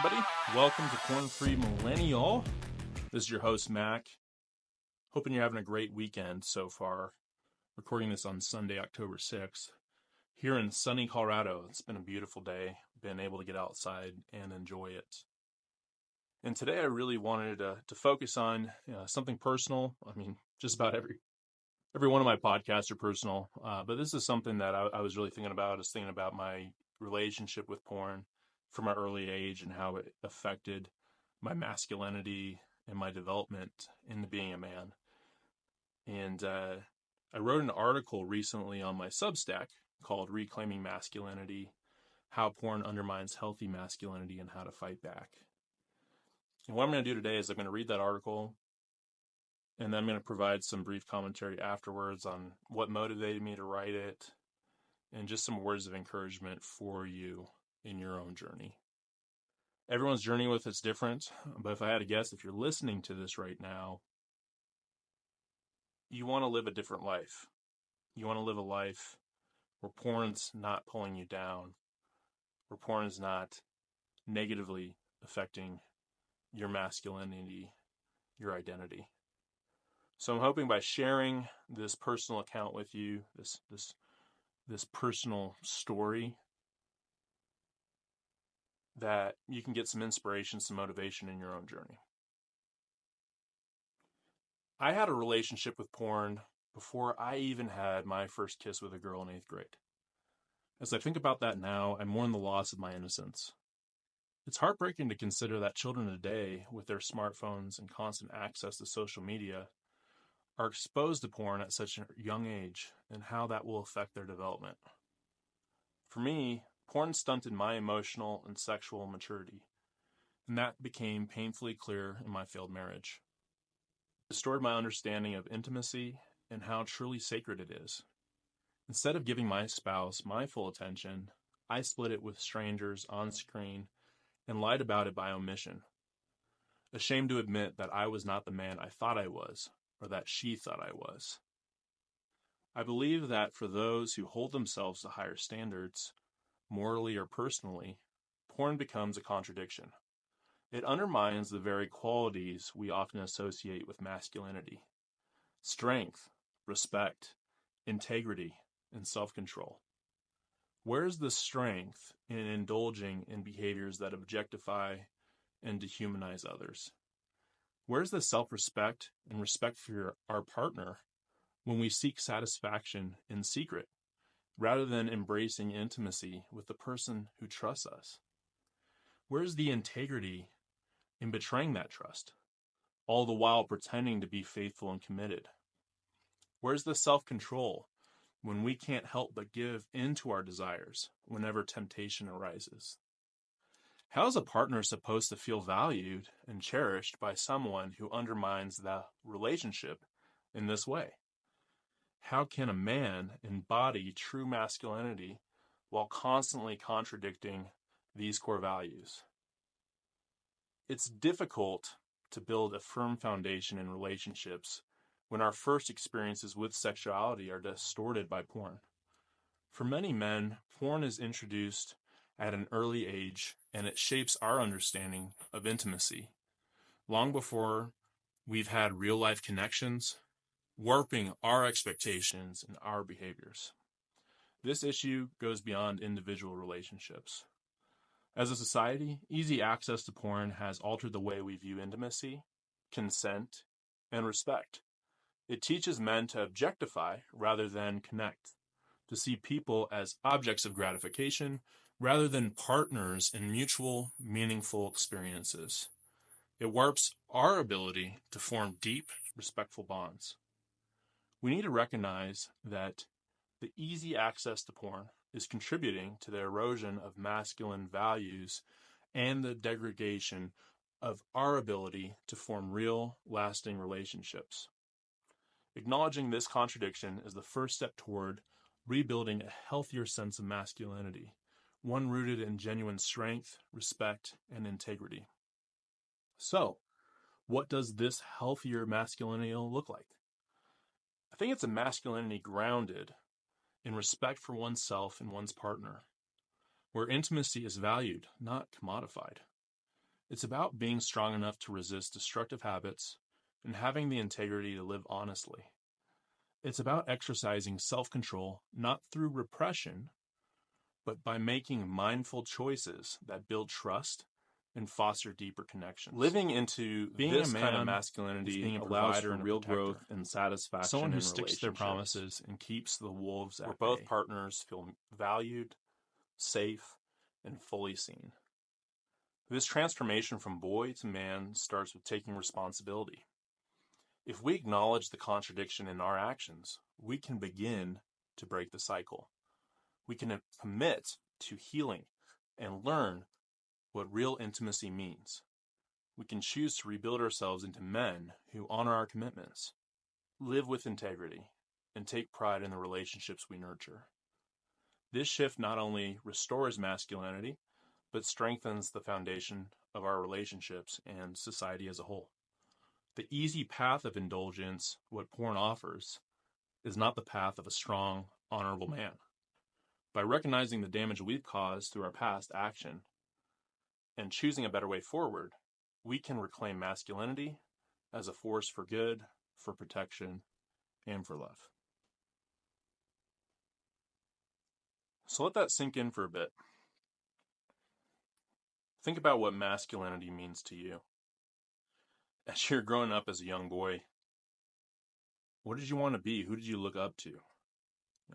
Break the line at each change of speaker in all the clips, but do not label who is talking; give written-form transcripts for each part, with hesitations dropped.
everybody. Welcome to Corn Free Millennial. This is your host, Mac. Hoping you're having a great weekend so far. Recording this on Sunday, October 6th. Here in sunny Colorado, it's been a beautiful day. Been able to get outside and enjoy it. And today I really wanted to focus on something personal. I mean, just about every one of my podcasts are personal. But this is something that I was really thinking about. I was thinking about my relationship with porn from my early age and how it affected my masculinity and my development into being a man. And I wrote an article recently on my Substack called Reclaiming Masculinity, How Porn Undermines Healthy Masculinity and How to Fight Back. And what I'm going to do today is I'm going to read that article, and then I'm going to provide some brief commentary afterwards on what motivated me to write it, and just some words of encouragement for you in your own journey. Everyone's journey with it's different, but if I had to guess, if you're listening to this right now, you want to live a different life. You want to live a life where porn's not pulling you down, where porn is not negatively affecting your masculinity, your identity. So I'm hoping by sharing this personal account with you, this personal story, that you can get some inspiration, some motivation in your own journey. I had a relationship with porn before I even had my first kiss with a girl in 8th grade. As I think about that now, I mourn the loss of my innocence. It's heartbreaking to consider that children today, with their smartphones and constant access to social media, are exposed to porn at such a young age and how that will affect their development. For me, porn stunted my emotional and sexual maturity, and that became painfully clear in my failed marriage. It distorted my understanding of intimacy and how truly sacred it is. Instead of giving my spouse my full attention, I split it with strangers on screen and lied about it by omission, ashamed to admit that I was not the man I thought I was, or that she thought I was. I believe that for those who hold themselves to higher standards, morally or personally, porn becomes a contradiction. It undermines the very qualities we often associate with masculinity: strength, respect, integrity, and self-control. Where's the strength in indulging in behaviors that objectify and dehumanize others? Where's the self-respect and respect for our partner when we seek satisfaction in secret, rather than embracing intimacy with the person who trusts us? Where's the integrity in betraying that trust, all the while pretending to be faithful and committed? Where's the self-control when we can't help but give in to our desires whenever temptation arises? How is a partner supposed to feel valued and cherished by someone who undermines the relationship in this way? How can a man embody true masculinity while constantly contradicting these core values? It's difficult to build a firm foundation in relationships when our first experiences with sexuality are distorted by porn. For many men, porn is introduced at an early age, and it shapes our understanding of intimacy long before we've had real-life connections, warping our expectations and our behaviors. This issue goes beyond individual relationships. As a society, easy access to porn has altered the way we view intimacy, consent, and respect. It teaches men to objectify rather than connect, to see people as objects of gratification rather than partners in mutual, meaningful experiences. It warps our ability to form deep, respectful bonds. We need to recognize that the easy access to porn is contributing to the erosion of masculine values and the degradation of our ability to form real, lasting relationships. Acknowledging this contradiction is the first step toward rebuilding a healthier sense of masculinity, one rooted in genuine strength, respect, and integrity. So, what does this healthier masculinity look like? I think it's a masculinity grounded in respect for oneself and one's partner, where intimacy is valued, not commodified. It's about being strong enough to resist destructive habits and having the integrity to live honestly. It's about exercising self-control, not through repression, but by making mindful choices that build trust and foster deeper connections. Living into being this kind of masculinity being allows for real growth and satisfaction. Someone who sticks to their promises and keeps the wolves at bay. Where both partners feel valued, safe, and fully seen. This transformation from boy to man starts with taking responsibility. If we acknowledge the contradiction in our actions, we can begin to break the cycle. We can commit to healing and learn what real intimacy means. We can choose to rebuild ourselves into men who honor our commitments, live with integrity, and take pride in the relationships we nurture. This shift not only restores masculinity, but strengthens the foundation of our relationships and society as a whole. The easy path of indulgence, what porn offers, is not the path of a strong, honorable man. By recognizing the damage we've caused through our past action and choosing a better way forward, we can reclaim masculinity as a force for good, for protection, and for love. So let that sink in for a bit. Think about what masculinity means to you. As you're growing up as a young boy, what did you want to be? Who did you look up to?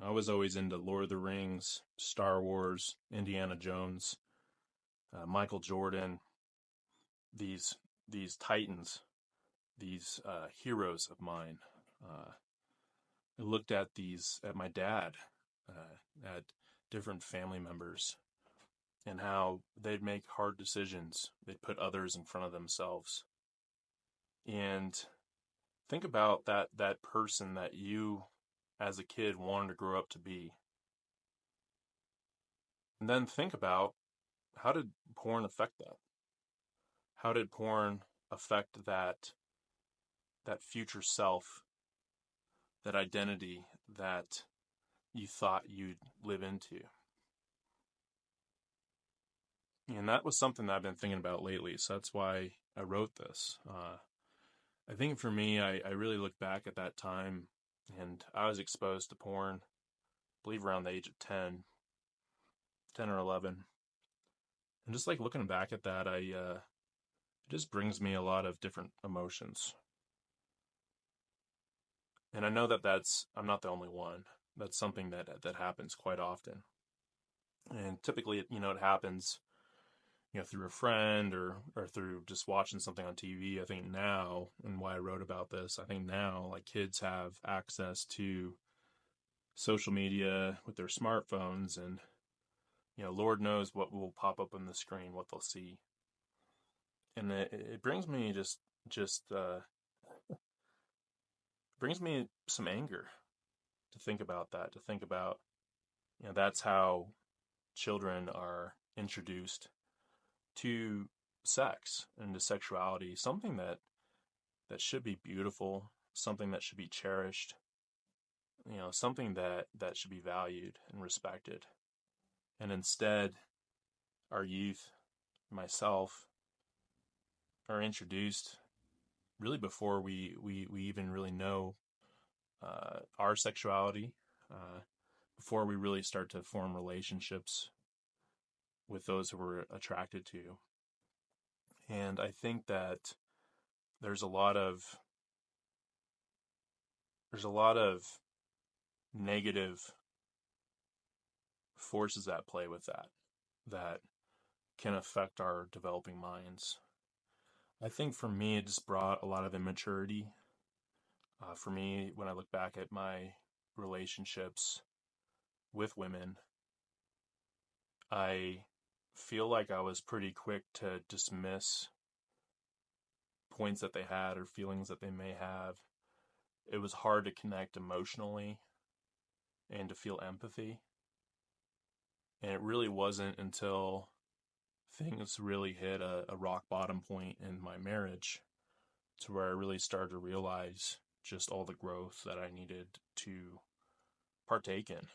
I was always into Lord of the Rings, Star Wars, Indiana Jones, Michael Jordan, these titans, these heroes of mine. I looked at my dad, at different family members, and how they'd make hard decisions. They'd put others in front of themselves. And think about that person that you, as a kid, wanted to grow up to be. And then think about, how did porn affect that? How did porn affect that future self, that identity that you thought you'd live into? And that was something that I've been thinking about lately, so that's why I wrote this. I think for me, I really look back at that time, and I was exposed to porn, I believe around the age of 10 or 11. And just like looking back at that, it just brings me a lot of different emotions. And I know I'm not the only one. That's something that happens quite often. And typically, it happens, through a friend or through just watching something on TV. I think now, and why I wrote about this, I think now, like, kids have access to social media with their smartphones, and, Lord knows what will pop up on the screen, what they'll see. And it brings me brings me some anger to think about that, to think about, that's how children are introduced to sex and to sexuality, something that should be beautiful, something that should be cherished, something that should be valued and respected. And instead, our youth, myself, are introduced really before we even really know our sexuality, before we really start to form relationships with those who we're attracted to. And I think that there's a lot of negative forces at play with that can affect our developing minds. I think for me, it just brought a lot of immaturity. For me, when I look back at my relationships with women, I feel like I was pretty quick to dismiss points that they had or feelings that they may have. It was hard to connect emotionally and to feel empathy. And it really wasn't until things really hit a rock bottom point in my marriage to where I really started to realize just all the growth that I needed to partake in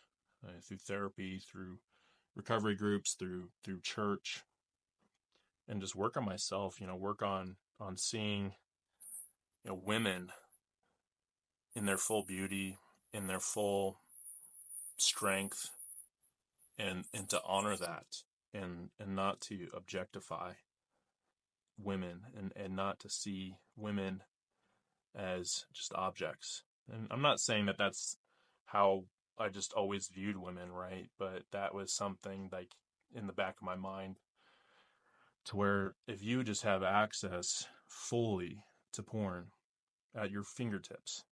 through therapy, through recovery groups, through church. and just work on myself, work on seeing, women in their full beauty, in their full strength, and to honor that, and not to objectify women, and not to see women as just objects. And I'm not saying that that's how I just always viewed women, right? But that was something like in the back of my mind, to where if you just have access fully to porn at your fingertips,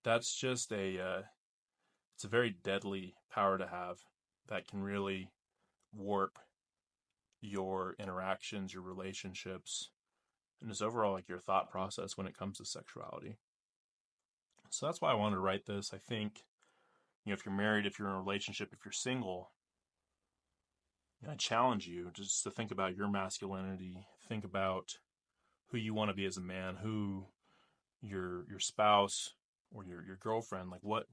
that's just it's a very deadly power to have that can really warp your interactions, your relationships, and just overall like your thought process when it comes to sexuality. So that's why I wanted to write this. I think, if you're married, if you're in a relationship, if you're single, I challenge you just to think about your masculinity, think about who you want to be as a man, who your spouse or your girlfriend, like what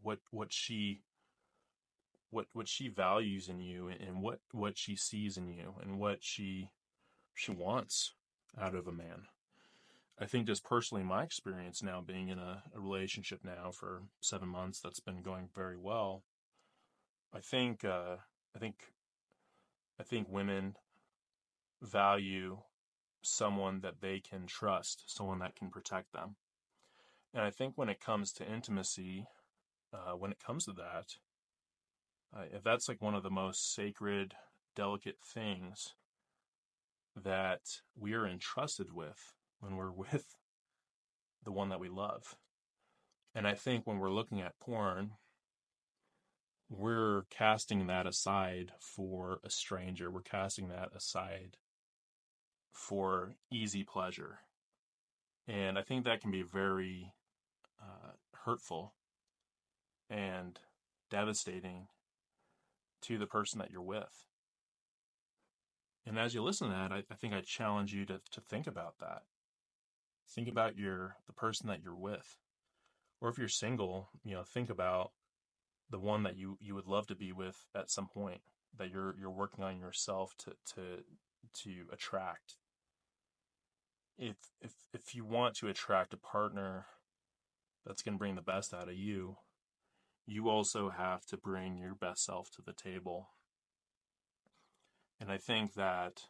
she values in you, and what she sees in you, and what she wants out of a man. I think just personally, my experience now being in a relationship now for 7 months that's been going very well. I think I think I think women value someone that they can trust, someone that can protect them. And I think when it comes to intimacy, when it comes to that, if that's like one of the most sacred, delicate things that we are entrusted with when we're with the one that we love. And I think when we're looking at porn, we're casting that aside for a stranger. We're casting that aside for easy pleasure. And I think that can be very hurtful and devastating to the person that you're with. And as you listen to that, I think I challenge you to think about that. Think about the person that you're with. Or if you're single, think about the one that you would love to be with at some point, that you're working on yourself to attract. If you want to attract a partner that's going to bring the best out of you, you also have to bring your best self to the table. And I think that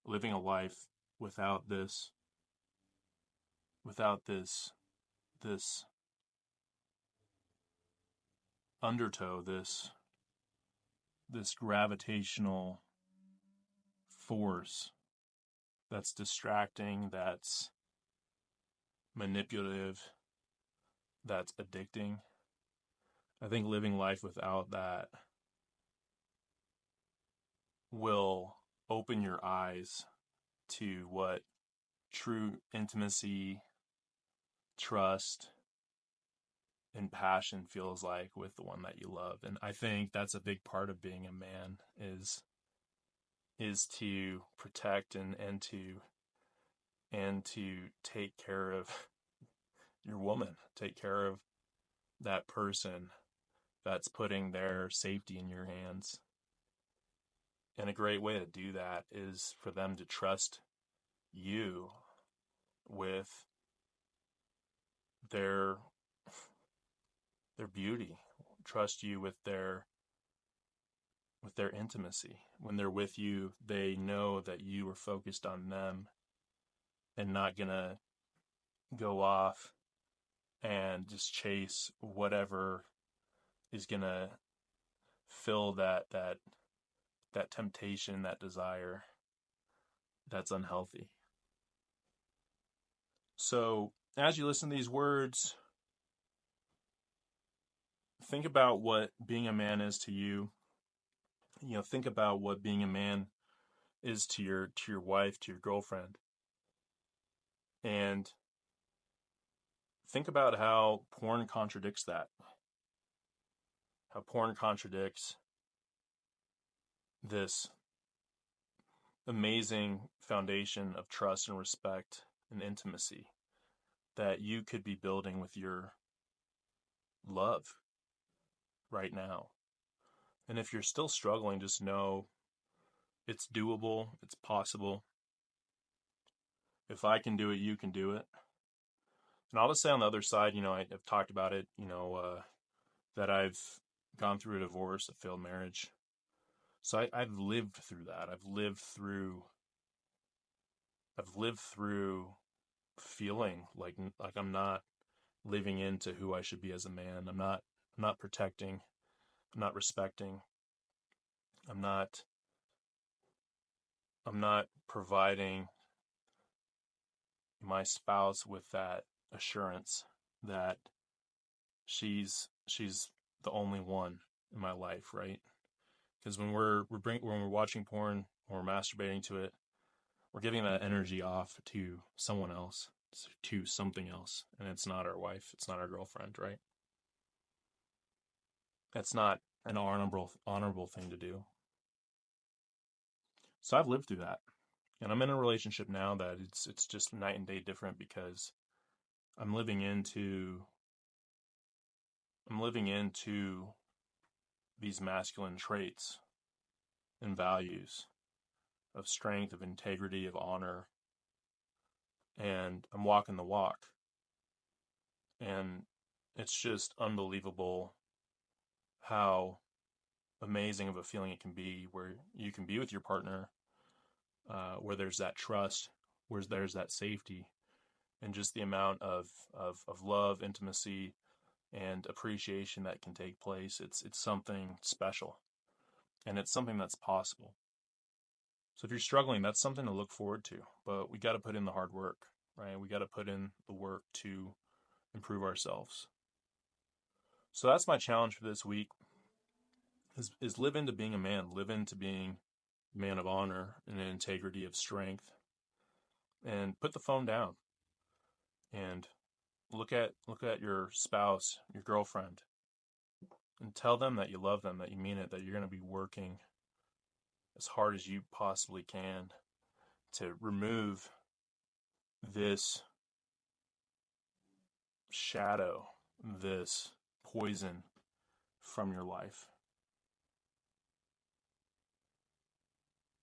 living a life without this undertow, this gravitational force that's distracting, that's manipulative, that's addicting. I think living life without that will open your eyes to what true intimacy, trust, and passion feels like with the one that you love. And I think that's a big part of being a man, is to protect and to take care of your woman, take care of that person that's putting their safety in your hands. And a great way to do that is for them to trust you with their beauty, trust you with their intimacy. When they're with you, they know that you are focused on them and not gonna go off and just chase whatever is gonna fill that temptation, that desire that's unhealthy. So as you listen to these words, think about what being a man is to you. Think about what being a man is to your wife, to your girlfriend. And think about how porn contradicts that. How porn contradicts this amazing foundation of trust and respect and intimacy that you could be building with your love right now. And if you're still struggling, just know it's doable, it's possible. if I can do it, you can do it. And I'll just say on the other side, I've talked about it, that I've gone through a divorce, a failed marriage. So I've lived through that. I've lived through feeling like I'm not living into who I should be as a man. I'm not protecting. I'm not respecting. I'm not I'm not providing my spouse with that assurance that she's the only one in my life, right? Because when we're watching porn, when we're masturbating to it, we're giving that energy off to someone else, to something else, and it's not our wife, it's not our girlfriend, right? That's not an honorable thing to do. So I've lived through that, and I'm in a relationship now that it's just night and day different because I'm living into I'm living into these masculine traits and values of strength, of integrity, of honor, and I'm walking the walk. And it's just unbelievable how amazing of a feeling it can be where you can be with your partner, where there's that trust, where there's that safety, and just the amount of love, intimacy, and appreciation that can take place. It's something special, and it's something that's possible. So if you're struggling, that's something to look forward to. But we got to put in the hard work, right? We got to put in the work to improve ourselves. So that's my challenge for this week is live into being a man, live into being a man of honor and an integrity of strength, and put the phone down and look at your spouse, your girlfriend, and tell them that you love them, that you mean it, that you're going to be working as hard as you possibly can to remove this shadow, this poison from your life.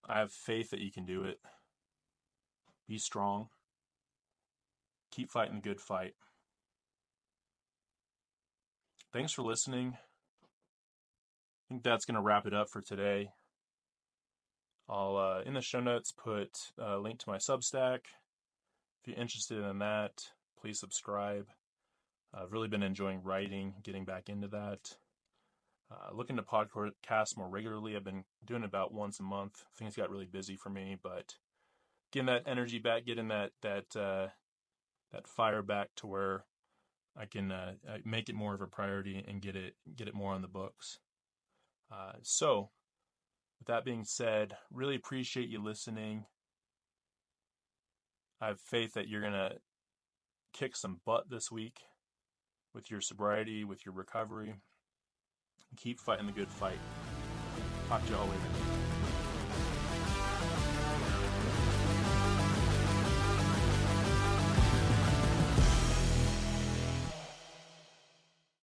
I have faith that you can do it. Be strong. Keep fighting the good fight. Thanks for listening. I think that's going to wrap it up for today. I'll, in the show notes, put a link to my Substack. If you're interested in that, please subscribe. I've really been enjoying writing, getting back into that. Looking to podcast more regularly. I've been doing it about once a month. Things got really busy for me, but getting that energy back, getting that fire back to where I can make it more of a priority and get it more on the books. So, with that being said, really appreciate you listening. I have faith that you're gonna kick some butt this week with your sobriety, with your recovery. Keep fighting the good fight. Talk to y'all later.